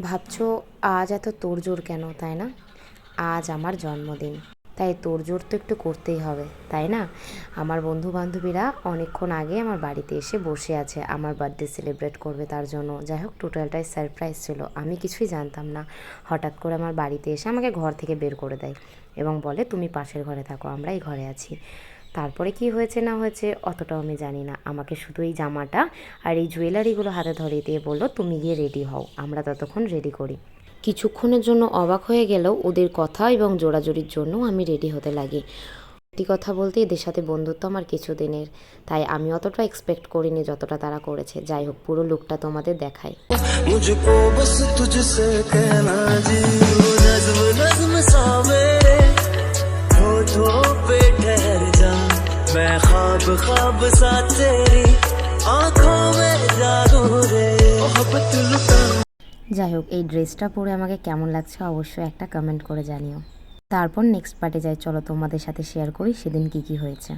ভাবছো আজ এত তোড়জোড় কেন, তাই না? আজ আমার জন্মদিন, তাই তোড়জোড় তো একটু করতেই হবে, তাই না? আমার বন্ধু বান্ধবীরা অনেকক্ষণ আগে আমার বাড়িতে এসে বসে আছে আমার বার্থডে সেলিব্রেট করবে তার জন্য। যাই হোক, টোটালটাই সারপ্রাইজ ছিল, আমি কিছুই জানতাম না। হঠাৎ করে আমার বাড়িতে এসে আমাকে ঘর থেকে বের করে দেয় এবং বলে তুমি পাশের ঘরে থাকো, আমরা এই ঘরে আছি। তারপরে কি হয়েছে না হয়েছে অতটাও আমি জানি না। আমাকে শুধু এই জামাটা আর এই জুয়েলারিগুলো হাতে ধরিয়ে দিয়ে বললো তুমি গিয়ে রেডি হও, আমরা ততক্ষণ রেডি করি। কিছুক্ষণের জন্য অবাক হয়ে গেলেও ওদের কথা এবং জোড়াজোড়ির জন্য আমি রেডি হতে লাগি। সত্যি কথা বলতে এদের সাথে বন্ধুত্ব আমার কিছুদিনের, তাই আমি অতটা এক্সপেক্ট করিনি যতটা তারা করেছে। যাই হোক, পুরো লুকটা তোমাদের দেখাই। যাই হোক, এই ড্রেসটা পরে আমাকে কেমন লাগছে অবশ্যই একটা কমেন্ট করে জানিও। তারপর নেক্সট পার্টে যাই, চলো তোমাদের সাথে শেয়ার করি সেদিন কি কি হয়েছে।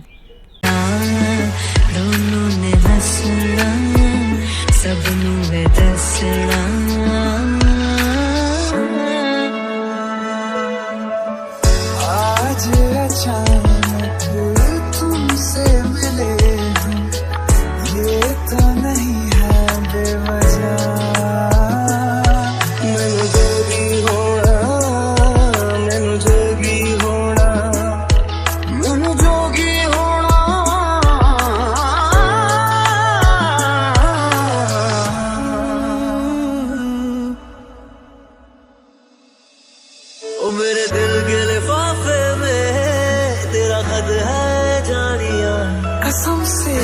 ओ मेरे दिल के लिफाफे में तेरा खत है जानिया, कसम से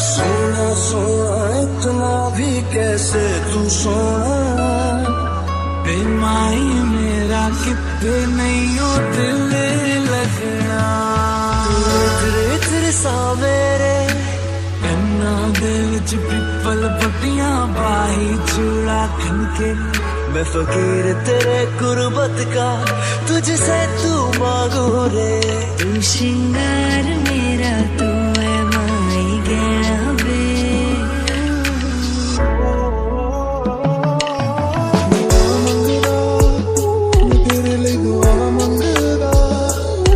सोना सोना इतना भी कैसे तू सोना, बेमाई मेरा कितने नहीं हो दिल लगना, तेरे तेरे सा मेरे दिल च पिपल पट्टियां बाही चूड़ा खनके, मैं फकीर तेरे गुर्बत का तुझसे तू मांगू रे, तू श्रृंगार मेरा तू है माई गहना वे, तेरे लिए दुआ मंगदा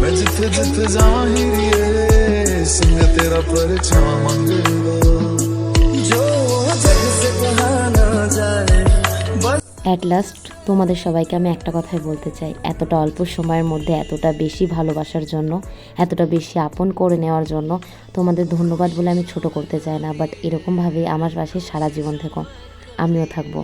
मैं जिथे जिथे जाहिर संग तेरा परिचय मंगदा। অ্যাট লাস্ট তোমাদের সবাইকে আমি একটা কথাই বলতে চাই, এতটা অল্প সময়ের মধ্যে এতটা বেশি ভালোবাসার জন্য, এতটা বেশি আপন করে নেওয়ার জন্য তোমাদের ধন্যবাদ বলে আমি ছোট করতে চাই না, বাট এরকমভাবেই আমার পাশে সারা জীবন থেকো, আমিও থাকবো।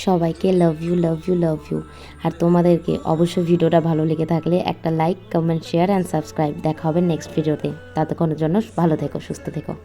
সবাইকে love you love you love you. আর তোমাদেরকে অবশ্যই ভিডিওটা ভালো লেগে থাকলে একটা like, comment, share and subscribe. দেখা হবে নেক্সট ভিডিওতে, ততক্ষণের জন্য ভালো থেকো, সুস্থ থেকো।